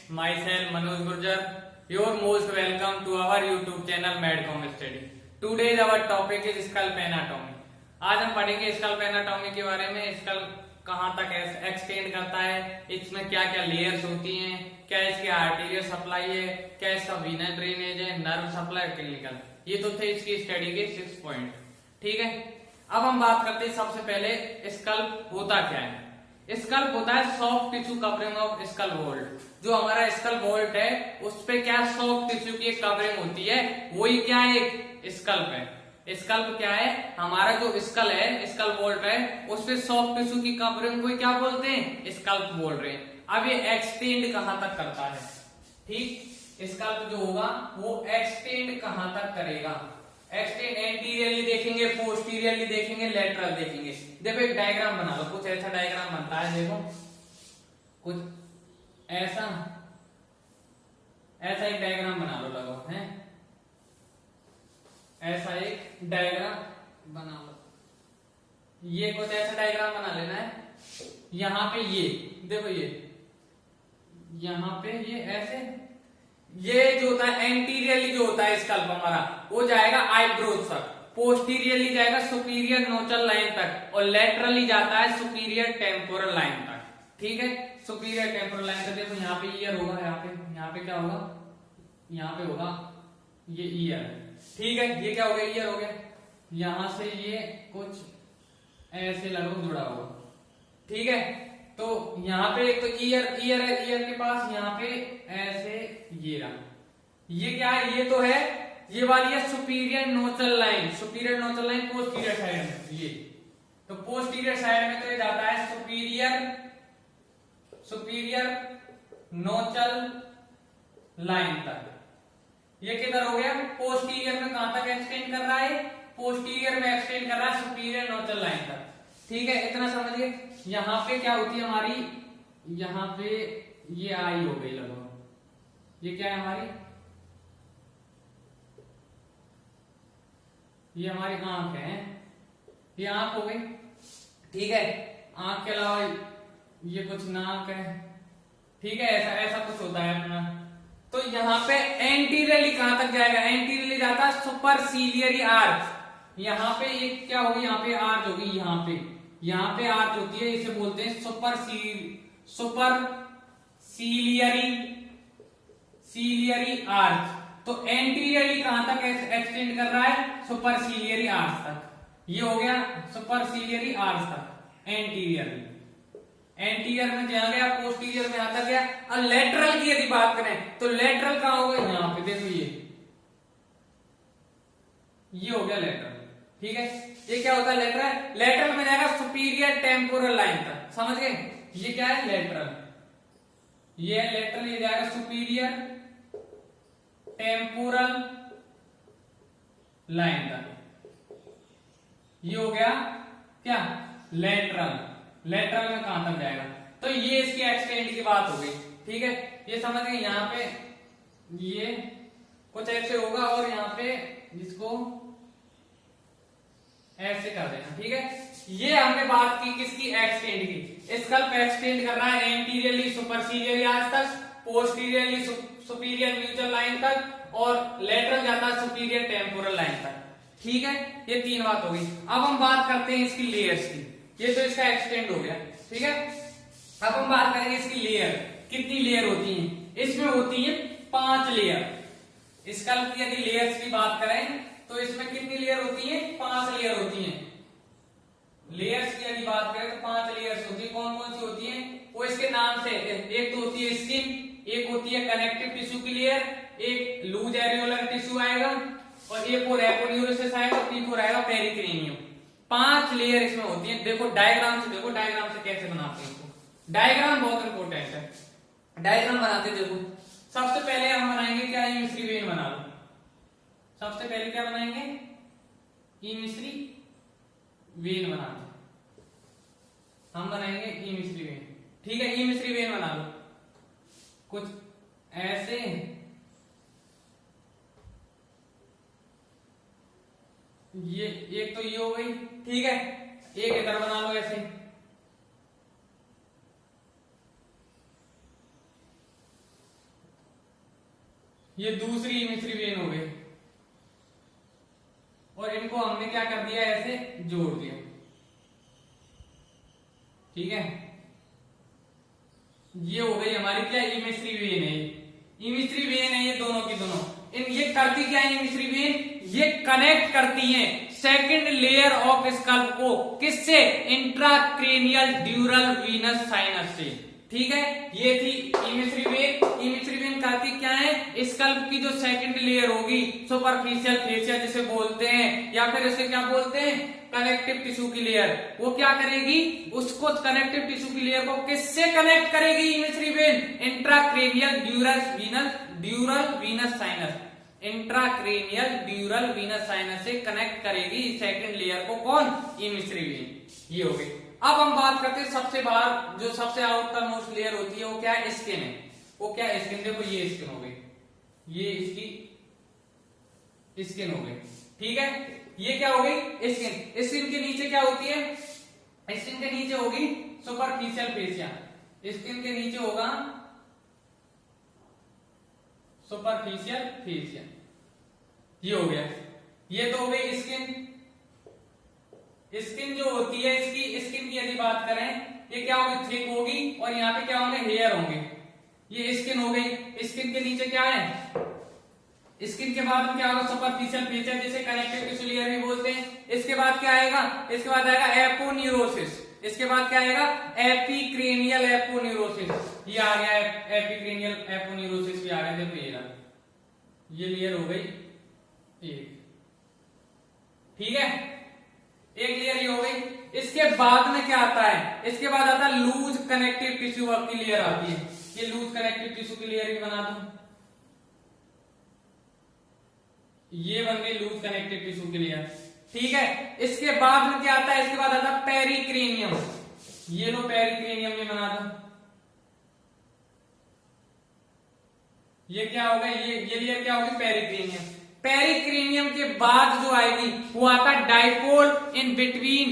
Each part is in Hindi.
myself Manoj Gurjar. You're most welcome to our YouTube channel Medcom Study. Today our topic is scalp anatomy. आज हम पढ़ेंगे स्कल्प एनाटॉमी के बारे में। स्कल्प कहाँ तक एक्सटेंड करता है, इसमें क्या क्या लेयर्स होती हैं, क्या इसकी आर्टीरियल सप्लाई है, क्या इसका वीनस ड्रेनेज है, नर्व सप्लाई, क्लिनिकल। ये तो थे इसकी स्टडी के 6 पॉइंट। ठीक है, अब हम बात करते हैं सबसे पहले स्कल्प होता क्या है। स्कल्प होता है soft tissue covering of school volt. जो हमारा स्कल वोल्ट है उस पे क्या सॉफ्ट टिश्यू की एक कवरिंग होती है, वही क्या एक स्कल्प है। स्कल्प क्या है, हमारा जो स्कल है, स्कल वोल्ट है, उस पे सॉफ्ट टिश्यू की कवरिंग को क्या बोलते हैं, स्कल्प बोल रहे हैं। अब ये एक्सटेंड कहां तक करता है, ठीक, स्कल्प जो होगा वो एक्सटेंड कहां तक करेगा। एक्सटेंड एंटीरियरली देखेंगे, पोस्टीरियरली देखेंगे, लेटरल देखेंगे। देखो एक डायग्राम बना लो, कुछ ऐसा डायग्राम बनता है। देखो कुछ ऐसा एक डायग्राम बना लो, लगो है ऐसा एक डायग्राम बना लो। ये कुछ ऐसा डायग्राम बना लेना है। यहाँ पे ये देखो, ये यहाँ पे ये ऐसे, ये जो होता है एंटीरियरली जो होता है स्कल्प हमारा, वो जाएगा आईब्रोज तक, पोस्टीरियरली जाएगा सुपीरियर नोचल लाइन तक, और लेटरली जाता है सुपीरियर टेम्पोरल लाइन तक। ठीक है, सुपीरियर टेम्पोरल लाइन तक। देखो यहाँ पे ईयर होगा, यहाँ पे क्या होगा, यहाँ पे होगा ये ईयर। ठीक है, ये क्या हो गया, ईयर हो गया। यहां से ये कुछ ऐसे लगभग जुड़ा होगा। ठीक है, तो यहाँ पे एक तो ईयर है, ईयर के पास यहाँ पे ऐसे ये रहा, ये क्या है, ये तो है, ये वाली है superior nuchal line. Superior nuchal line posterior side में, ये तो पोस्टीरियर साइड में तो ये जाता है सुपीरियर नोचल लाइन तक। ये किधर हो गया, पोस्टीरियर में कहां तक एक्सटेंड कर रहा है, पोस्टीरियर में एक्सटेंड कर रहा है सुपीरियर नोचल लाइन तक। ठीक है, इतना समझिए। यहाँ पे क्या होती है हमारी, यहाँ पे ये आई हो गई लगभग, ये क्या है हमारी, ये हमारी आंख है, ये आंख हो गई। ठीक है, आंख के अलावा ये कुछ नाक है। ठीक है, ऐसा कुछ होता है अपना। तो यहाँ पे एंटीरियरली कहां तक जाएगा, एंटीरियरली जाता है सुपरसीलियरी आर्च। यहाँ पे एक क्या होगी, यहाँ पे आर्च होगी, यहाँ पे आर्च होती है, इसे बोलते हैं सुपरसीलियरी आर्च। तो एंटीरियरली कहां तक एक्सटेंड कर रहा है, सुपरसीलियरी आर्च तक। ये हो गया सुपरसीलियरी आर्च तक एंटीरियरली। एंटीरियर में जहां गया, पोस्टीरियर में आता गया। और लेटरल की यदि बात करें तो लेटरल कहां होगा, यहाँ पे देखो, ये हो गया लेटरल। ठीक है, ये क्या होता है लेटरल, लेटरल में जाएगा सुपीरियर टेम्पोरल लाइन तक। समझ गए, ये क्या है लेटरल, ये है लेटरल, ये जाएगा सुपीरियर टेम्पोरल लाइन तक। ये हो गया क्या, लेटरल। लेटरल में कहां तक जाएगा, तो ये इसकी एक्सटेंड की बात हो गई। ठीक है, ये समझ गए। यहाँ पे ये कुछ ऐसे होगा, और यहाँ पे जिसको ऐसे कर देना। ठीक है, ये हमने बात की किसकी, एक्सटेंड की। स्कल्प एक्सटेंड कर रहा है एंटीरियरली सुपरसीलियरी आर्च तक, पोस्टीरियरली सुपीरियर म्यूचुअल लाइन तक, और लेटरल जाता है सुपीरियर टेम्पोरल लाइन तक। ठीक है, ये 3 बात हो गई। अब हम बात करते हैं इसकी लेयर्स की। ये तो इसका एक्सटेंड हो गया। ठीक है, अब हम बात करेंगे इसकी लेयर, कितनी लेयर होती हैं। इसमें होती है 5 लेयर। स्कल्प की यदि लेयर्स की बात करें तो इसमें कितनी लेयर होती है, 5 लेयर होती हैं। लेयर्स की यदि बात करें तो 5 लेयर्स होती है। कौन कौन सी होती हैं, वो इसके नाम से, एक तो होती है स्किन, एक होती है कनेक्टिव टिश्यू की लेयर, एक लूज एरियोलर टिश्यू आएगा, और एक और एपोन्यूरोसिस आएगा, और तीसरा आएगा पेरिक्रेनियम। 5 लेयर इसमें होती है। देखो डायग्राम से, देखो डायग्राम से कैसे बनाते हैं इसको। डायग्राम बहुत इंपॉर्टेंट है। डायग्राम बनाते देखो, सबसे पहले हम बनाएंगे क्या, इमिश्री वेन बना लो। सबसे पहले क्या बनाएंगे, इमिश्री वेन बनाते हम बनाएंगे इमिश्री वेन। ठीक है, इमिश्री वेन बना लो कुछ ऐसे। ये एक तो ये हो गई। ठीक है, एक इधर बना लो ऐसे, ये दूसरी इमिश्री वेन हो गई, और इनको हमने क्या कर दिया, ऐसे जोड़ दिया। ठीक है, ये हो गई हमारी क्या, इमिश्री वेन है। इमिश्री वेन है ये दोनों की दोनों। ये करती क्या है इमिश्री वेन, ये कनेक्ट करती हैं सेकंड लेयर ऑफ स्कल्प को, किससे, इंट्राक्रेनियल ड्यूरल वीनस साइनस से। ठीक है, ये थी इमिश्री वेन। इमिश्री वेन करती क्या है, स्कल्प की जो सेकंड लेयर होगी, सुपरफिशियल फेसिया जिसे बोलते हैं, या फिर उसे क्या बोलते हैं, कनेक्टिव टिश्यू की लेयर, वो क्या करेगी, उसको कनेक्टिव टिश्यू की लेयर को किससे कनेक्ट करेगी emissary vein, intracranial dural venous sinus, intracranial dural venous sinus से कनेक्ट करेगी सेकंड लेयर को, कौन, इमिश्री वेन। ये हो गई। अब हम बात करते हैं सबसे बाहर जो सबसे आउटर मोस्ट लेयर होती है, वो क्या है, स्किन है। वो क्या है, स्किन। देखो ये स्किन हो गई, ये इसकी स्किन हो गई। ठीक है, ये क्या हो गई, स्किन। स्किन के नीचे क्या होती है, स्किन के नीचे होगी सुपरफिशियल फेसिया, स्किन के नीचे होगा सुपरफिशियल फेसिया। ये हो गया, ये तो हो गई स्किन। स्किन जो होती है, इसकी स्किन की यदि बात करें, ये क्या होगी, थिक होगी, और यहाँ पे क्या होंगे, हेयर होंगे। ये स्किन हो गई। स्किन के नीचे क्या है, स्किन के बाद में क्या होगा, सुपरफिशियल फेसिया जिसे कनेक्टिव टिश्यू लेयर भी बोलते हैं। इसके बाद क्या आएगा, इसके बाद आएगा एपोन्यूरोसिस। इसके बाद क्या आएगा, एपिक्रेनियल एपोन्यूरोसिस। ये आ गया एपिक्रेनियल एपोन्यूरोसिस भी आ गया। देखो ये लेयर हो गई एक। ठीक है, एक लेयर ये हो गई। इसके बाद में क्या आता है, इसके बाद आता है लूज कनेक्टिव टिश्यू की लेयर आती है। ये लूज कनेक्टिव टिश्यू की लेयर भी बना दूं, ये बन गई लूज कनेक्टिव टिश्यू की लेयर। ठीक है, इसके बाद में क्या आता है, इसके बाद आता है पेरिक्रेनियम। ये लो पेरिक्रेनियम में बना दो। ये क्या होगा, ये लेयर क्या होगी, पेरिक्रेनियम। पेरिक्रेनियम के बाद जो आएगी वो आता है dipole in between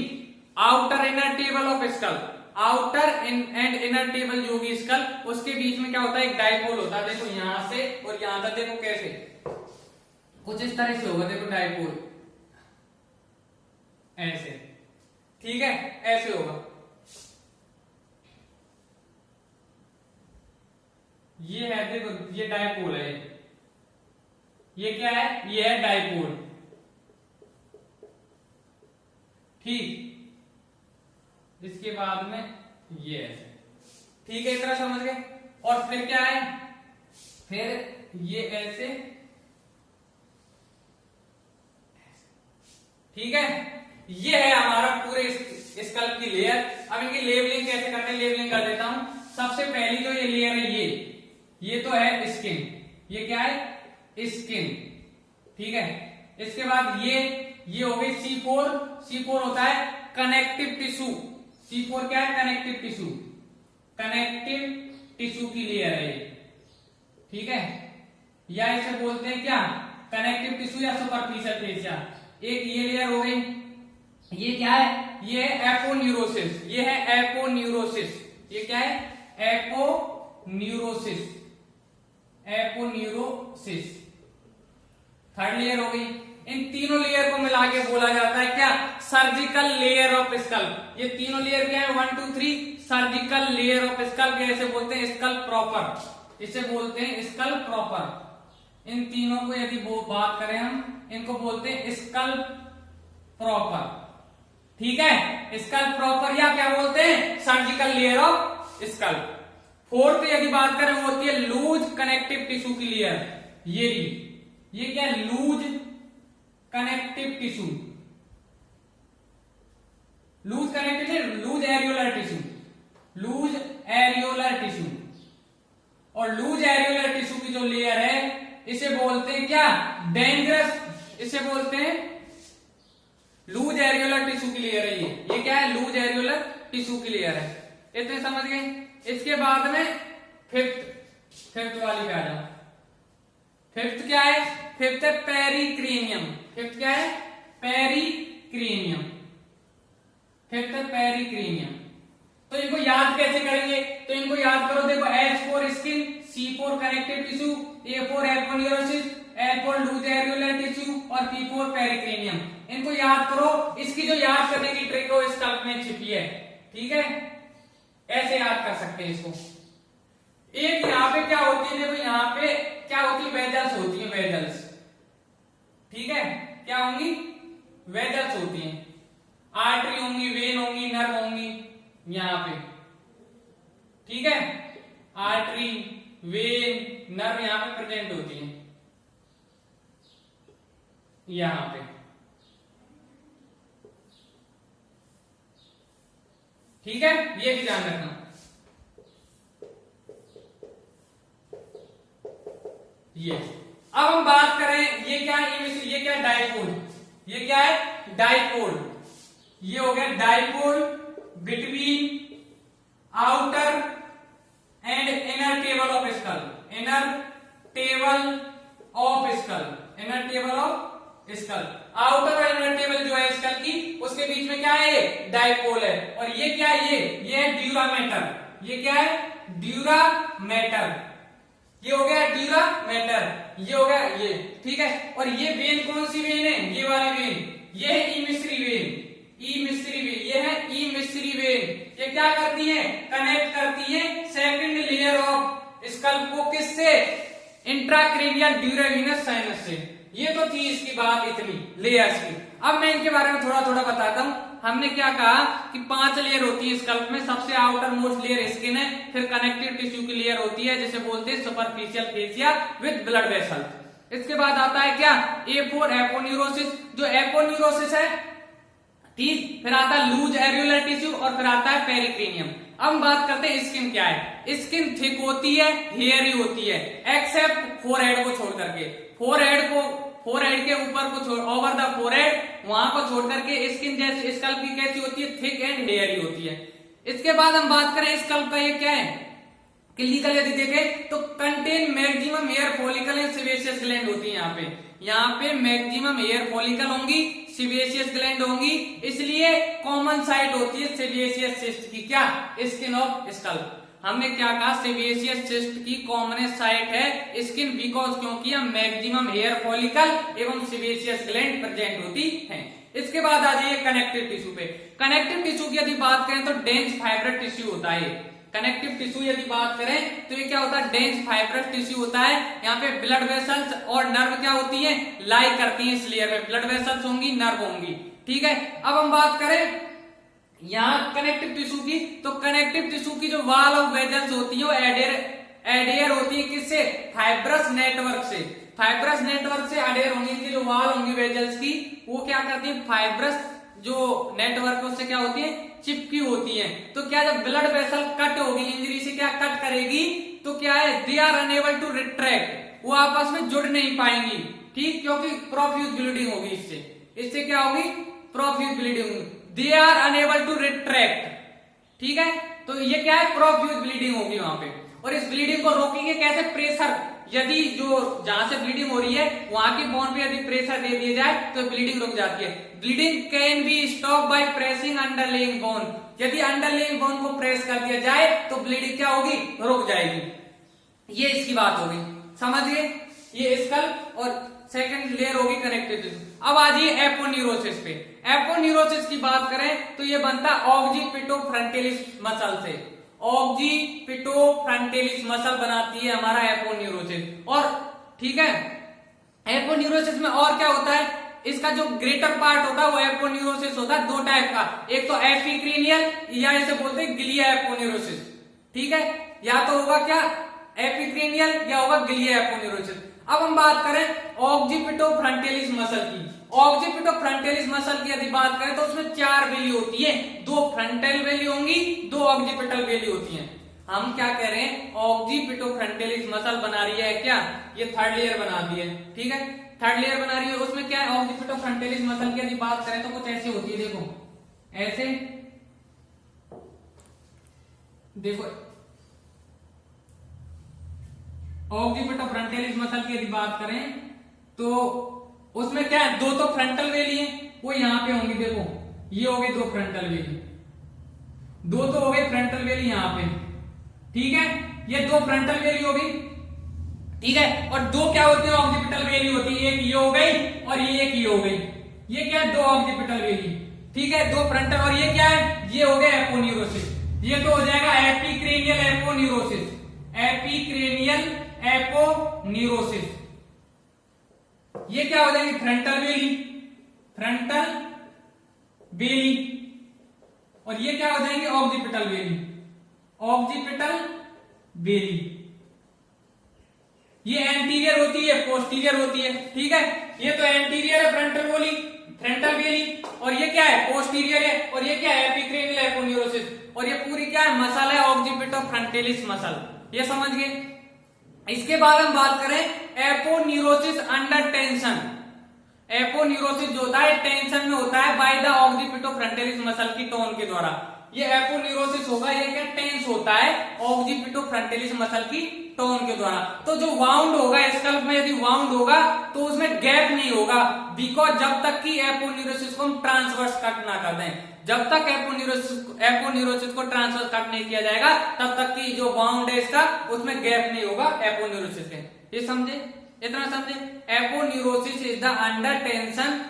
outer inner table of skull. Outer and inner table जो होगी स्कल, उसके बीच में क्या होता है, एक डाइपोल होता है। देखो यहां से और यहां तक, देखो कैसे, कुछ इस तरह से होगा। देखो डाइपोल ऐसे, ठीक है, ऐसे होगा। ये है, देखो ये डाइपोल है। ये क्या है, ये है डाइपोल। ठीक, इसके बाद में ये ऐसे। ठीक है, इतना समझ गए। और फिर क्या है, फिर ये ऐसे। ठीक है, ये है हमारा पूरे स्कल्प की लेयर। अब इनकी लेबलिंग कैसे करते हैं, लेबलिंग कर देता हूं। सबसे पहली जो ये लेयर है, ये तो है स्किन। ये क्या है, स्किन। ठीक है, इसके बाद ये हो गई C4। C4 होता है कनेक्टिव टिश्यू। C4 क्या है, कनेक्टिव टिश्यू। कनेक्टिव टिश्यू की लेयर है ये। ठीक है, या इसे बोलते हैं क्या, कनेक्टिव टिश्यू या सुपरफिशियल फेसिया। एक ये लेयर हो गई। ये क्या है, ये है एपोन्यूरोसिस। ये है एपोन्यूरोसिस। ये क्या है, एपोन्यूरोसिस। एपोन्यूरोसिस थर्ड लेयर हो गई। इन तीनों लेयर को मिला के बोला जाता है क्या, सर्जिकल लेयर ऑफ स्कल्प। ये तीनों लेयर क्या है, 1 2 3 सर्जिकल लेयर ऑफ स्कल्प। ऐसे बोलते हैं स्कल्प प्रॉपर, इसे बोलते हैं स्कल्प प्रॉपर। इन तीनों को यदि वो बात करें हम, इनको बोलते हैं स्कल्प प्रॉपर। ठीक है, स्कल्प प्रॉपर या क्या बोलते हैं, surgical layer of scalp. Fourth यदि बात करें वो होती है लूज कनेक्टिव टिश्यू की लेयर। ये क्या, loose connective tissue. Loose connective, loose areolar tissue. Loose areolar tissue. और लूज एरियोलर टिश्यू की जो लेयर है, इसे बोलते हैं क्या, डेंजरस। इसे बोलते हैं लूज एरियोलर टिश्यू की लेयर है। ये क्या है, लूज एरियोलर टिश्यू की लेयर है। इतने समझ गए। इसके बाद में फिफ्थ वाली पे आ जाओ। फिफ्थ क्या है, फिफ्थ है पेरिक्रेनियम। फिफ्थ क्या है, पेरिक्रेनियम। फिफ्थ है पेरिक्रेनियम। तो इनको याद कैसे करेंगे, तो इनको याद करो। देखो H4 skin, C4 connective tissue, a for aponeurosis, l for loose areolar tissue और पी फॉर पेरिक्रेनियम। इनको याद करो, इसकी जो याद करने की ट्रिक है स्कल्प में छिपी है, ठीक है, ऐसे याद कर सकते हैं इसको। एक यहाँ पे क्या होती है, देखो यहाँ पे क्या होती है, वेजल्स होती है, वेजल्स, ठीक है, क्या होंगी, वेजल्स होती हैं, आर्टरी होंगी, वेन होंगी, नर्व होंगी यहाँ पे, ठीक है, आर्टरी, वेन, नर्व यहाँ पे प्रेजेंट होती है, यहाँ पे, ठीक है, ये भी ध्यान रखना। ये अब हम बात करें, ये क्या है, ये क्या है, डाइपोल, ये क्या है, डाइपोल, ये हो गया dipole between outer and inner table of skull, inner table of skull, inner table of skull, outer और इनर टेबल जो है स्कल की, उसके बीच में क्या है, ये डाइपोल है। और ये क्या है, ये है ड्यूरामेटर, ये क्या है, ड्यूरामेटर, ये हो गया ड्यूरामेटर, ये हो गया ये, ठीक है। और ये वेन कौन सी वेन है, ये वाली वेन, ये है ईमिस्ट्री वेन, ईमिस्ट्री वेन, ये है ईमिस्ट्री वेन। ये क्या करती है, कनेक्ट करती है सेकंड लेयर ऑफ स्कल्प को किससे, इंट्राक्रेनियल ड्यूरावीनस साइनस से। ये तो थी इसकी बात, इतनी लेयर्स की। अब मैं इनके बारे में थोड़ा थोड़ा बताता हूं। हमने क्या कहा कि 5 लेयर होती है स्कल्प में, सबसे आउटर मोस्ट लेयर स्किन है, फिर कनेक्टिव टिश्यू की लेयर होती है जिसे बोलते हैं superficial fascia with blood vessel. इसके बाद आता है क्या, ए फॉर एपोन्यूरोसिस, जो एपोन्यूरोसिस है, ठीक, फिर आता है लूज एरियोलर टिश्यू और फिर आता है पेरिक्रेनियम। अब हम बात करते हैं स्किन क्या है। स्किन थिक होती है, हेयरी होती है, एक्सेप्ट फोरहेड को छोड़ करके, फोरहेड के ऊपर को छोड़, ओवर द फोरहेड वहां को छोड़ करके स्किन जैसी स्कल्प की कैसी होती है, थिक एंड हेयरी होती है। इसके बाद हम बात करें स्कल्प का, ये क्या है, क्लिनिकल यदि देखें तो contain maximum hair follicle and sebaceous gland होती है। यहाँ पे मैक्सिमम हेयर फॉलिकल होंगी, सेबेशियस ग्लैंड होंगी, इसलिए कॉमन साइट होती है सेबेशियस सिस्ट की, क्या, स्किन ऑफ स्कल्प। हमने क्या कहा, सेबेशियस सिस्ट की कॉमन साइट है स्किन, बिकॉज क्योंकि मैक्सिमम हेयर फॉलिकल एवं सेबेशियस ग्लैंड प्रेजेंट होती है। इसके बाद आ जाइए कनेक्टिव टिश्यू पे। कनेक्टिव टिश्यू की यदि बात करें तो डेंस फाइब्रस टिश्यू होता है। कनेक्टिव टिश्यू यदि बात करें तो ये क्या होता है, डेंस फाइब्रस टिश्यू होता है। यहाँ पे ब्लड वेसल्स और नर्व क्या होती है, लाई करती है इस लेयर में, ब्लड वेसल्स होंगी, नर्व होंगी, ठीक है। अब हम बात करें यहाँ कनेक्टिव टिश्यू की, तो कनेक्टिव टिश्यू की जो वॉल ऑफ वेजल्स होती है वो एडेयर होती है किससे, फाइब्रस नेटवर्क से, फाइब्रस नेटवर्क से अडेयर होंगी। इनकी जो वॉल होंगी वेजल्स की, वो क्या करती है, फाइब्रस जो नेटवर्क उससे क्या होती है, चिपकी होती है। तो क्या, जब ब्लड वेसल कट होगी, इंजरी से क्या कट करेगी, तो क्या है, they are unable to retract, वो आपस में जुड़ नहीं पाएंगी, ठीक, क्योंकि प्रोफ्यूज ब्लीडिंग होगी इससे क्या होगी, प्रोफ्यूज ब्लीडिंग होगी, they are unable to retract, ठीक है। तो ये क्या है, प्रोफ्यूज ब्लीडिंग होगी वहां पे। और इस ब्लीडिंग को रोकेंगे कैसे, प्रेशर, यदि जो जहां से ब्लीडिंग हो रही है वहां की बोन पे यदि प्रेशर दे दिया जाए तो ब्लीडिंग रुक जाती है। Bleeding can be stop by pressing underlying bone, यदि अंडरलेइंग बोन को प्रेस कर दिया जाए तो ब्लीडिंग क्या होगी, रुक जाएगी। ये इसकी बात होगी, समझिए। ये स्कल्प और सेकंड लेयर होगी कनेक्टिव टिश्यू। अब आ जाइए एपोन्यूरोसिस पे। एपोन्यूरोसिस की बात करें तो ये बनता है ऑक्सीपिटोफ्रंटिलिस मसल से, ऑक्सीपिटोफ्रंटिलिस मसल बनाती है हमारा एपोन्यूरोसिस। और ठीक है, एपोन्यूरोसिस में और क्या होता है, इसका जो ग्रेटर पार्ट होता है वो एपोन्यूरोसिस होता है 2 टाइप का, एक तो एपिक्रेनियल या इसे बोलते हैं ग्लिया एपोन्यूरोसिस, ठीक है, या तो होगा क्या एपिक्रेनियल या होगा ग्लिया एपोन्यूरोसिस। अब हम बात करें ऑक्सीपिटोफ्रंटिलिस मसल की। ऑक्सीपिटोफ्रंटिलिस मसल की यदि बात करें तो उसमें 4 वेली होती है, 2 फ्रंटल वेली होंगी, 2 ऑक्सीपिटल वेली होती हैं। हम क्या कह रहे हैं, ऑक्सीपिटोफ्रंटिलिस मसल बना रही है क्या, ये थर्ड लेयर बना दी है, ठीक है, थर्ड लेयर बना रही है। उसमें क्या है, ऑक्सीपिटोफ्रंटिलिस मसल की यदि बात करें तो कुछ ऐसी होती है, देखो ऐसे, देखो ऑक्सीपिटोफ्रंटिलिस मसल की यदि बात करें तो उसमें क्या है, 2 तो फ्रंटल वेली है, वो यहां पे होंगी, देखो ये हो गई 2 फ्रंटल वेली, 2 तो हो गई फ्रंटल वेली यहां पे, ठीक है, ये 2 फ्रंटल वेली होगी, ठीक है। और दो क्या होते हैं ऑक्सीपिटल वेली होती है, एक ये हो गई और ये एक ये हो गई। ये क्या है, दो ऑक्सीपिटल वेली, ठीक है, दो फ्रंटल। और ये क्या है, ये हो गया एपोन्यूरोसिस। ये तो हो जाएगा एपिक्रेनियल एपोन्यूरोसिस, एपिक्रेनियल एपोन्यूरोसिस। ये क्या हो जाएगी फ्रंटल वेली, फ्रंटल वेली। और ये क्या हो जाएंगे ऑक्सीपिटल वेली, ऑक्सीपिटल वेली। ये एंटीरियर होती है, पोस्टीरियर होती है, ठीक है। ये तो एंटीरियर है फ्रंटल वेली, फ्रंटल वेली। और ये क्या है, पोस्टीरियर है। और ये क्या है, एपिक्रेनियल एपोन्यूरोसिस। और ये पूरी क्या है, मसल है ऑक्सीपिटो फ्रंटालिस मसल। ये समझ गए। इसके बाद हम बात करें एपोन्यूरोसिस अंडर टेंशन। एपोन्यूरोसिस जो होता है टेंशन में होता है by the occipito frontalis muscle की टोन के द्वारा। ये एपोन्यूरोसिस होगा, ये क्या टेंस होता है ऑक्सीपिटो फ्रंटालिस मसल की टोन के द्वारा। तो जो वाउंड होगा स्कल्प में, यदि वाउंड होगा तो उसमें गैप नहीं होगा, बिकॉज जब तक कि एपोन्यूरोसिस को हम ट्रांसवर्स कट ना कर दें, जब तक एपोन्यूरोसिस को ट्रांसवर्स कट नहीं किया जाएगा तब तक कि जो वाउंड है इसका उसमें गैप नहीं होगा एपोन्यूरोसिस के। ये समझे, इतना समझे। Aponeurosis is the under tension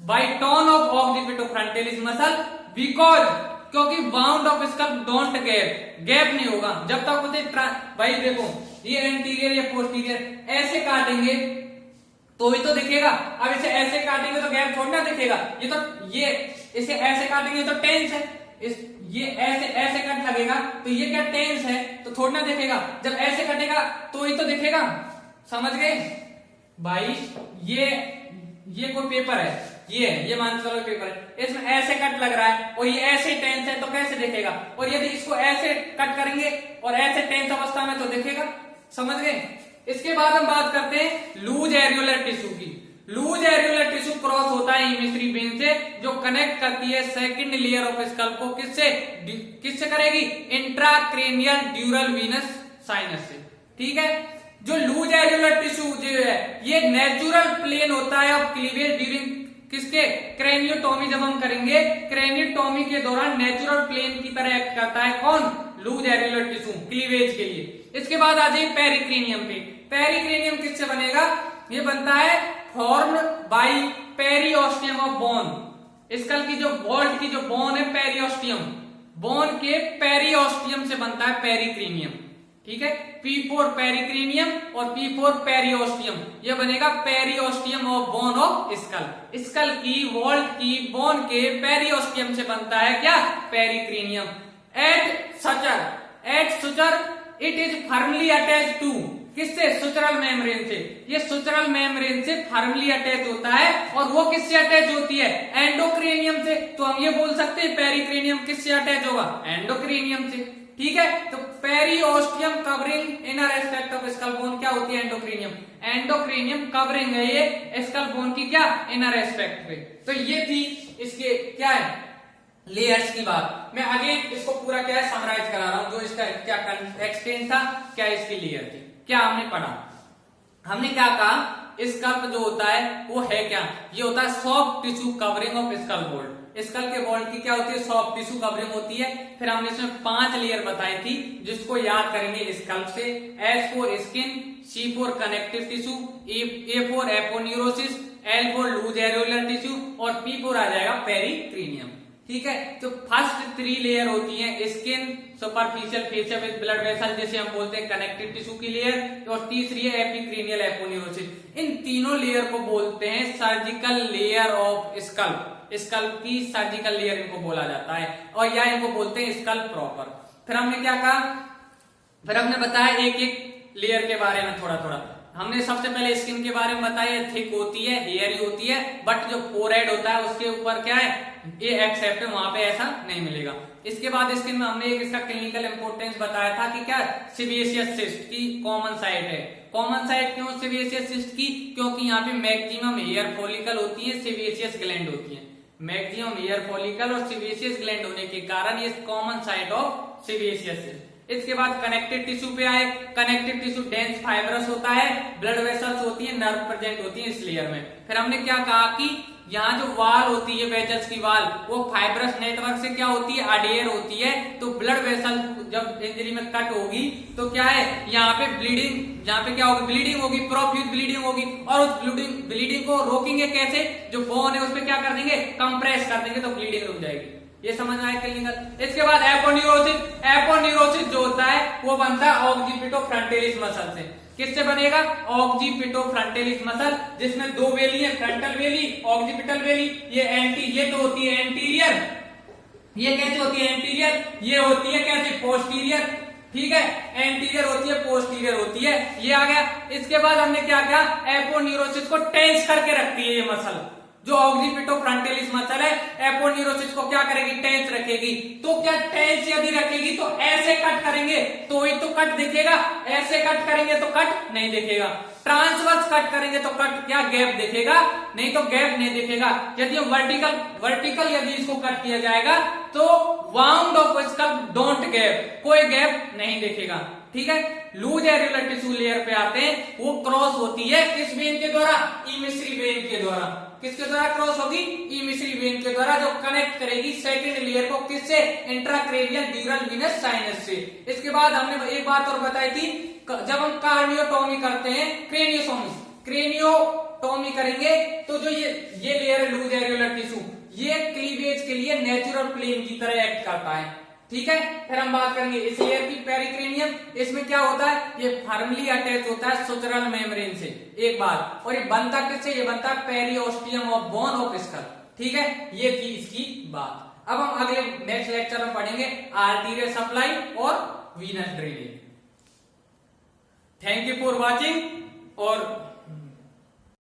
by tone of occipito frontalis muscle because, क्योंकि bound of scalp don't gap, gap नहीं होगा जब तक उसे भाई देखो ये एंटीरियर या पोस्टीरियर ऐसे काटेंगे तो ही तो दिखेगा। अब इसे ऐसे काटेंगे तो गैप थोड़ा ना दिखेगा। ये तो ये इसे ऐसे काटेंगे तो टेंस है, ये ऐसे ऐसे कट लगेगा तो ये क्या टेंस है तो थोड़ा ना दिखेगा। जब ऐसे कटेगा तो ही तो दिखेगा, समझ गए भाई। ये कोई पेपर है, ये मान चलो पेपर है, इसमें ऐसे कट लग रहा है और ये ऐसे टेंस है तो कैसे दिखेगा। और यदि इसको ऐसे कट करेंगे और ऐसे टेंस अवस्था में तो दिखेगा, समझ गए। इसके बाद हम बात करते हैं लूज एरियोलर टिश्यू की। लूज एरियोलर टिश्यू क्रॉस होता है हेमिस्फीयर वेन से, जो कनेक्ट करती है सेकंड लेयर ऑफ स्कल्प को किससे करेगी, इंट्राक्रेनियल ड्यूरल वीनस साइनस से, ठीक है। जो लूज एरियोलर टिश्यू जो है ये नेचुरल प्लेन होता है ऑफ क्लीवेज ड्यूरिंग किसके, क्रेनियोटोमी। जब हम करेंगे क्रेनियोटोमी के दौरान नेचुरल प्लेन की तरह एक्ट करता है कौन, लूज एरियोलर टिश्यू क्लीवेज के लिए। इसके बाद आ जाइए पेरिक्रेनियम पे। पेरिक्रेनियम किससे बनेगा, ये बनता है formed by periosteum of bone. Skull की जो वॉल्ट की जो बोन है पेरिओस्टियम, बोन के पेरिओस्टियम से बनता है पेरिक्रेनियम, ठीक है। P4 पेरिक्रेनियम और P4 पेरिओस्टियम, ये बनेगा periosteum of bone of skull. Skull की वॉल्ट की बोन के पेरिओस्टियम से बनता है क्या, pericranium. At suture it is firmly attach to, किससे, सुचरल मेम्ब्रेन से। ये सुचरल मेम्ब्रेन से फर्मली अटैच होता है और वो किससे अटैच होती है, एंडोक्रेनियम से। तो हम ये बोल सकते हैं पेरिक्रेनियम किससे अटैच होगा, एंडोक्रेनियम से, ठीक है। तो periosteum covering inner aspect of skull bone क्या होती है, एंडोक्रेनियम। एंडोक्रेनियम कवरिंग है ये स्कल बोन की क्या, इनर एस्पेक्ट पे। तो ये थी इसके क्या है, लेयर्स की बात। मैं आगे इसको पूरा क्या है समराइज करा रहा हूं, जो इसका क्या एक्सटेंट था, क्या इसकी लेयर थी, क्या हमने पढ़ा। हमने क्या कहा, स्कल्प जो होता है वो है क्या, ये होता है soft tissue covering of skull vault. Skull के बोल्ट की क्या होती है, सॉफ्ट टिश्यू कवरिंग होती है। फिर हमने इसमें 5 लेयर बताई थी जिसको याद करेंगे स्कल्प से। S for skin, C for connective tissue, A for aponeurosis, L for loose areolar tissue और P फॉर आ जाएगा पेरिक्रेनियम, ठीक है। तो फर्स्ट 3 लेयर होती हैं skin, superficial facial with blood vessel जिसे हम बोलते हैं कनेक्टिव टिश्यू की लेयर, और तीसरी है एपिक्रेनियल एपोन्यूरोसिस। इन तीनों लेयर को बोलते हैं surgical layer of scalp. Scalp की सर्जिकल लेयर इनको बोला जाता है, और या इनको बोलते हैं स्कल्प प्रॉपर। फिर हमने क्या कहा, फिर हमने बताया एक एक लेयर के बारे में थोड़ा थोड़ा। हमने सबसे पहले स्किन के बारे में बताया, थिक होती है, हेयरी होती है, बट जो फोरहेड होता है उसके ऊपर क्या है, ये एक्सेप्ट है, वहां पे ऐसा नहीं मिलेगा। इसके बाद स्किन में हमने एक इसका क्लिनिकल इंपोर्टेंस बताया था कि क्या, सीवियस सिस्ट की कॉमन साइट है। कॉमन साइट क्यों सीवियस सिस्ट की, क्योंकि यहाँ पे मैक्सिमम हेयर फॉलिकल होती है, सीवियस ग्लैंड होती है। मैक्सिमम हेयर फॉलिकल और सीवियस ग्लैंड होने के कारण ये कॉमन साइट ऑफ सीवियस सिस्ट। इसके बाद कनेक्टिव टिश्यू पे आए। कनेक्टिव टिश्यू डेंस फाइब्रस होता है, ब्लड वेसल्स होती है, नर्व प्रेजेंट होती है इस लेयर में। फिर हमने क्या कहा कि यहाँ जो वाल होती है वेजल्स की वाल, वो फाइब्रस नेटवर्क से क्या होती है, अडेयर होती है। तो ब्लड वेसल जब इंजरी में कट होगी तो क्या है, यहाँ पे ब्लीडिंग, यहाँ पे क्या होगी, ब्लीडिंग होगी, प्रोफ्यूज ब्लीडिंग होगी। और उस ब्लीडिंग को रोकेंगे कैसे, जो बोन है उस पर क्या कर देंगे, कंप्रेस कर देंगे, तो ब्लीडिंग रुक जाएगी। ये समझ में आया क्लिनिकल। इसके बाद एपोन्यूरोसिस, एपोन्यूरोसिस जो होता है वो बनता है ऑक्सीपिटोफ्रंटिलिस मसल से। किससे बनेगा, ऑक्सीपिटोफ्रंटिलिस मसल, जिसमें दो वेली है, फ्रंटल वेली, ऑक्सीपिटल वेली। ये तो होती है एंटीरियर, ये कैसे होती है एंटीरियर, ये होती है कैसे पोस्टीरियर, ठीक है, एंटीरियर होती है, पोस्टीरियर होती है, ये आ गया। इसके बाद हमने क्या किया, एपोन्यूरोसिस को टेंस करके रखती है ये मसल, जो ऑक्सीपिटोफ्रंटिलिस मसल है, एपोन्यूरोसिस को क्या करेगी, टेंस रखेगी। तो क्या टेंस यदि रखेगी तो ऐसे कट करेंगे तो ही तो कट दिखेगा, ऐसे कट करेंगे तो कट नहीं दिखेगा। ट्रांसवर्स कट करेंगे तो कट क्या गैप दिखेगा, नहीं तो गैप नहीं दिखेगा। यदि वर्टिकल यदि इसको कट किया जाएगा तो wound of scalp don't gap, कोई गैप नहीं दिखेगा, ठीक है। लूज एरिकुलर टिश्यू लेयर पे आते हैं, वो क्रॉस होती है किस वेन के द्वारा, इमिसरी वेन के द्वारा। किसके द्वारा क्रॉस होगी, इमिसरी वेन के द्वारा, जो कनेक्ट करेगी सेकंड लेयर को किससे, इंट्राक्रेनियल ड्यूरल वीनस साइनस से। इसके बाद हमने एक बात और बताई थी, जब हम कार्नियोटोमी करते हैं, क्रेनियोटोमी करेंगे तो जो ये लेयर है लूज एरिकुलर टिश्यू, ये क्लीवेज के लिए नेचुरल प्लेन की तरह एक्ट करता है, ठीक है। फिर हम बात करेंगे इस लेयर की, पेरिक्रेनियम, इसमें क्या होता है, ये फर्मली अटैच होता है सुचरल मेम्ब्रेन से, एक बात। और ये बनता किससे, ये बनता है periosteum of bone of school, ठीक है। ये थी इसकी बात। अब हम अगले नेक्स्ट लेक्चर में पढ़ेंगे आर्टीरियल सप्लाई और Venus drainage. Thank you for watching. और